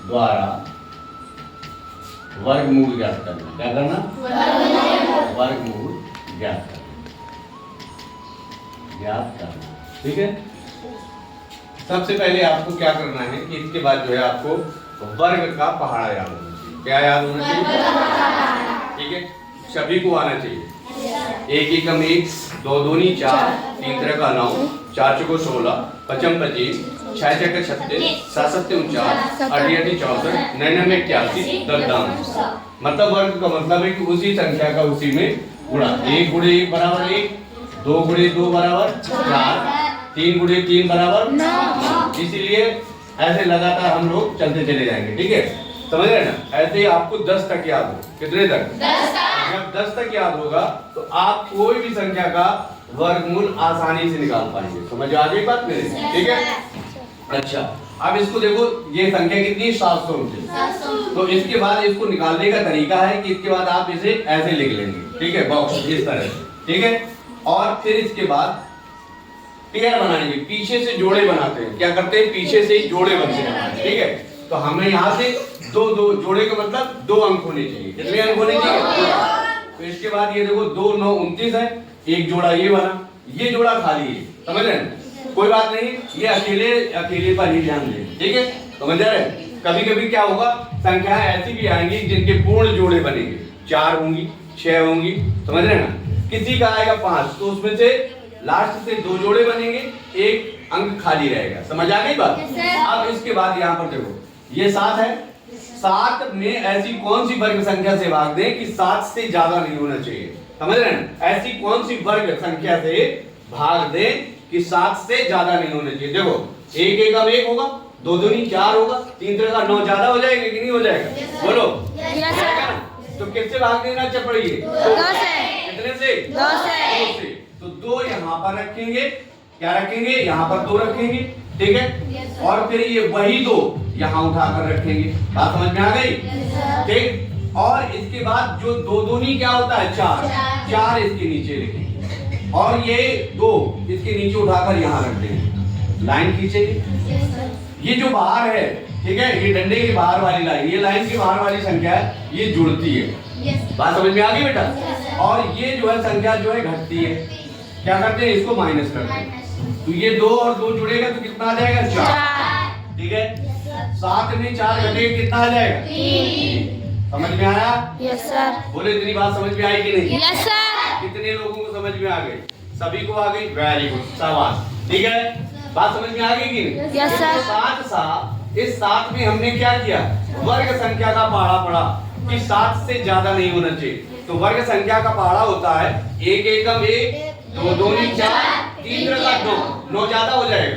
द्वारा वर्गमूल ज्ञात करना। क्या करना? वर्गमूल ज्ञात करना। ठीक है। सबसे पहले आपको क्या करना है कि इसके बाद जो है आपको वर्ग का पहाड़ा याद होना चाहिए। क्या याद होना चाहिए? ठीक है, सभी को आना चाहिए। एक एकम एक, दो दूनी चार, तीन तरह का 9, चार चौको 16, पचम 25, छह छक्के 36, सात सत्ते 49, आठ आठ 64, 99 81, 10 दाम। मतलब वर्ग का मतलब है कि उसी संख्या का उसी में गुणा। 1 गुणे 1 बराबर 1, 2 गुणे 2 बराबर 4, 3 गुणे 3 बराबर 9। इसीलिए ऐसे लगातार हम लोग चलते चले जाएंगे। ठीक है, समझ रहे ना? ऐसे ही आपको 10 तक याद हो। कितने तक? 10 तक। जब 10 तक याद होगा तो आप कोई भी संख्या का वर्गमूल आसानी से निकाल पाएंगे। समझ आ गई बात मेरी? ठीक है। अच्छा, अब इसको देखो, ये संख्या कितनी? 729। तो इसके बाद इसको निकालने का तरीका है कि इसके बाद आप इसे ऐसे लिख लेंगे। ठीक है, बॉक्स इस तरह से। ठीक है, और फिर इसके बाद पेयर बनाएंगे। पीछे से जोड़े बनाते हैं। क्या करते हैं? पीछे से ही जोड़े बनते हैं। ठीक है, तो हमें यहाँ से दो जोड़े का मतलब 2 अंक होने चाहिए। कितने अंक होने चाहिए? तो इसके बाद ये देखो 2 9 29 है। एक जोड़ा ये बना, ये जोड़ा खाली है। समझ रहे हैं? कोई बात नहीं, ये अकेले पर ही ध्यान दें। ठीक है, समझ रहे हैं? कभी कभी क्या होगा, संख्याएं ऐसी भी आएंगी जिनके पूर्ण जोड़े बनेंगे। 4 होंगी, 6 होंगी। समझ रहे हैं ना? किसी का आएगा 5, तो उसमें से लास्ट से 2 जोड़े बनेंगे, एक अंक खाली रहेगा। समझ आ गई बात? अब इसके बाद यहाँ पर देखो, ये 7 है। 7 में ऐसी कौन सी वर्ग संख्या से भाग दें कि 7 से ज्यादा नहीं होना चाहिए? समझ रहे हैं? ऐसी कौन सी वर्ग संख्या से भाग दें कि 7 से ज्यादा नहीं होना चाहिए? देखो, एक एकम 1 होगा, 2 दूनी 4 होगा, 3 तरह का 9 ज्यादा हो जाएगा कि नहीं हो जाएगा? बोलो। तो किससे भाग देना चाहिए? कितने से? 2 से। तो 2 यहाँ पर रखेंगे। क्या रखेंगे? यहाँ पर 2 रखेंगे। ठीक है, और फिर ये वही 2 यहाँ उठाकर रखेंगे। बात समझ में आ गई? ठीक, और इसके बाद जो 2 दूनी क्या होता है? 4 इसके नीचे लिखेंगे, और ये 2 इसके नीचे उठाकर यहाँ रख देंगे। लाइन खींचेंगे। ये जो बाहर है, ठीक है, ये डंडे के बाहर वाली लाइन, ये लाइन की बाहर वाली संख्या है, ये जुड़ती है। बात समझ में आ गई बेटा? और ये जो है संख्या जो है घटती है। क्या करते हैं? इसको माइनस करते हैं। तो ये 2 और 2 जुड़ेगा तो कितना आ जाएगा? 4। ठीक है, 7 में 4 घटेगा कितना आ जाएगा? 3। समझ में आया? Yes sir. बोले, इतनी बात समझ में आई कि नहीं? Yes sir. कितने लोगों को समझ में आ गई? सभी को आ गई? वेरी गुड, शाबाश। ठीक है, बात समझ में आ गई कि नहीं? Yes sir. इस 7 में हमने क्या किया? वर्ग संख्या का पहाड़ा पढ़ा कि 7 से ज्यादा नहीं होना चाहिए। तो वर्ग संख्या का पहाड़ा होता है 1 एकम 1, 2 दूनी 4, 3 तरह का 9 ज्यादा हो जाएगा।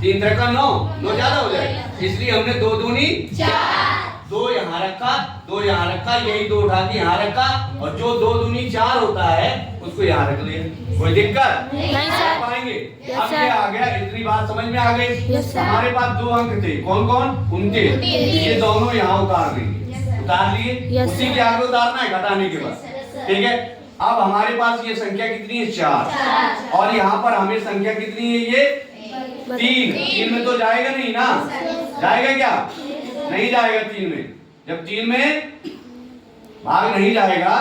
3 तरह का 9 ज्यादा हो जाएगा। इसलिए हमने 2 दूनी 4, 2 यहाँ रखा, 2 यहाँ रखा, यही 2 उठा के यहाँ रखा, और जो 2 दूनी 4 होता है उसको यहाँ रख लिया। कोई दिक्कत नहीं सर। पाएंगे? अब क्या आ गया? इतनी बात समझ में आ गई? Yes sir. हमारे पास 2 अंक थे। कौन कौन? 29। ये दोनों यहाँ उतार देंगे। उतार लिए, उसी के आगे उतारना है घटाने के बाद। ठीक है, अब हमारे पास ये संख्या कितनी है? 4। और यहाँ पर हमें संख्या कितनी है? ये 3। 3 में तो जाएगा नहीं ना? जाएगा क्या? नहीं जाएगा 3 में। जब 3 में भाग नहीं जाएगा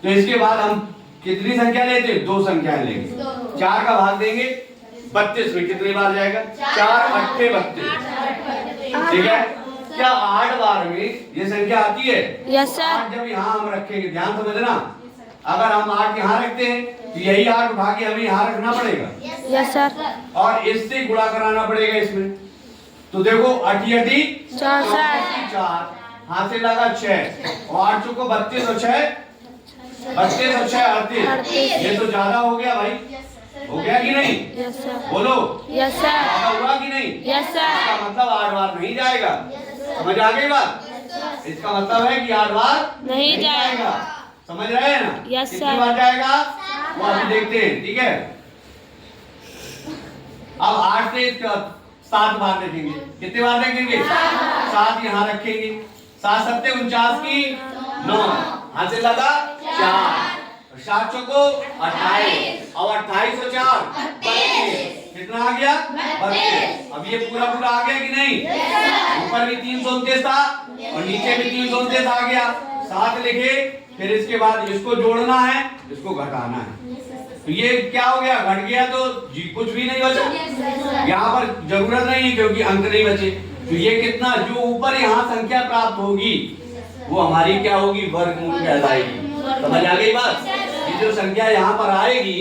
तो इसके बाद हम कितनी संख्या लेते हैं? 2 संख्याएं लेंगे। 4 का भाग देंगे 32 में, कितनी बार जाएगा? 4 8 32। ठीक है, क्या 8 बार में ये संख्या आती है? Yes sir. 8 जब यहाँ हम रखेंगे, ध्यान समझना, अगर हम 8 यहाँ रखते हैं तो यही 8 उठा के हमें यहाँ रखना पड़ेगा। Yes sir. और इससे गुणा कराना पड़ेगा इसमें। तो देखो 8 8 4, हाथ से लगा 6, और 8 चौको 32 और 6 32 और 6 38। ये तो ज्यादा हो गया भाई, हो गया कि नहीं? Yes sir. बोलो। Yes sir. ज्यादा हुआ कि नहीं? Yes sir. इसका मतलब 8 बार नहीं जाएगा। समझ आ गई बात? इसका मतलब है कि 8 बार नहीं जाएगा। समझ रहे हैं ना? यस कितनी सर। बार जाएगा वो अभी देखते हैं। ठीक है, अब 8 से 7 बार देखेंगे। कितने बार देखेंगे? 7 यहाँ रखेंगे। 7 सत्ते 49 की 9, हाथ से लगा 4, 7 चौको 28, और 28 और 4 25। कितना आ गया 32। अब ये पूरा पूरा आ गया कि नहीं? ऊपर भी 329 था और नीचे भी 329 आ गया, 7 लिखे। फिर इसके बाद इसको जोड़ना है, इसको घटाना है। तो ये क्या हो गया? घट गया तो जी कुछ भी नहीं बचा। यहाँ पर जरूरत नहीं है क्योंकि अंक नहीं बचे। तो ये कितना, जो ऊपर यहाँ संख्या प्राप्त होगी वो हमारी क्या होगी? वर्गमूल कहलाएगी। समझ आ गई बात? ये जो संख्या यहाँ पर आएगी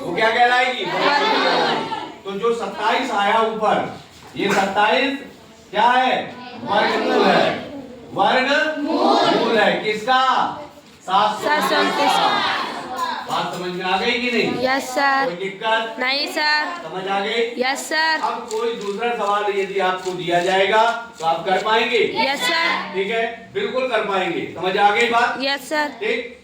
वो क्या कहलाएगी? वर्गमूल कहलाएगी। तो जो 27 आया ऊपर, ये 27 क्या है? वर्गमूल है। वर्गमूल है किसका? 729। बात समझ में आ गई कि नहीं? Yes sir. कोई दिक्कत नहीं सर। समझ आ गई? Yes sir. अब कोई दूसरा सवाल यदि आपको दिया जाएगा तो आप कर पाएंगे? Yes sir. ठीक है, बिल्कुल कर पाएंगे। समझ आ गई बात? Yes sir. ठीक।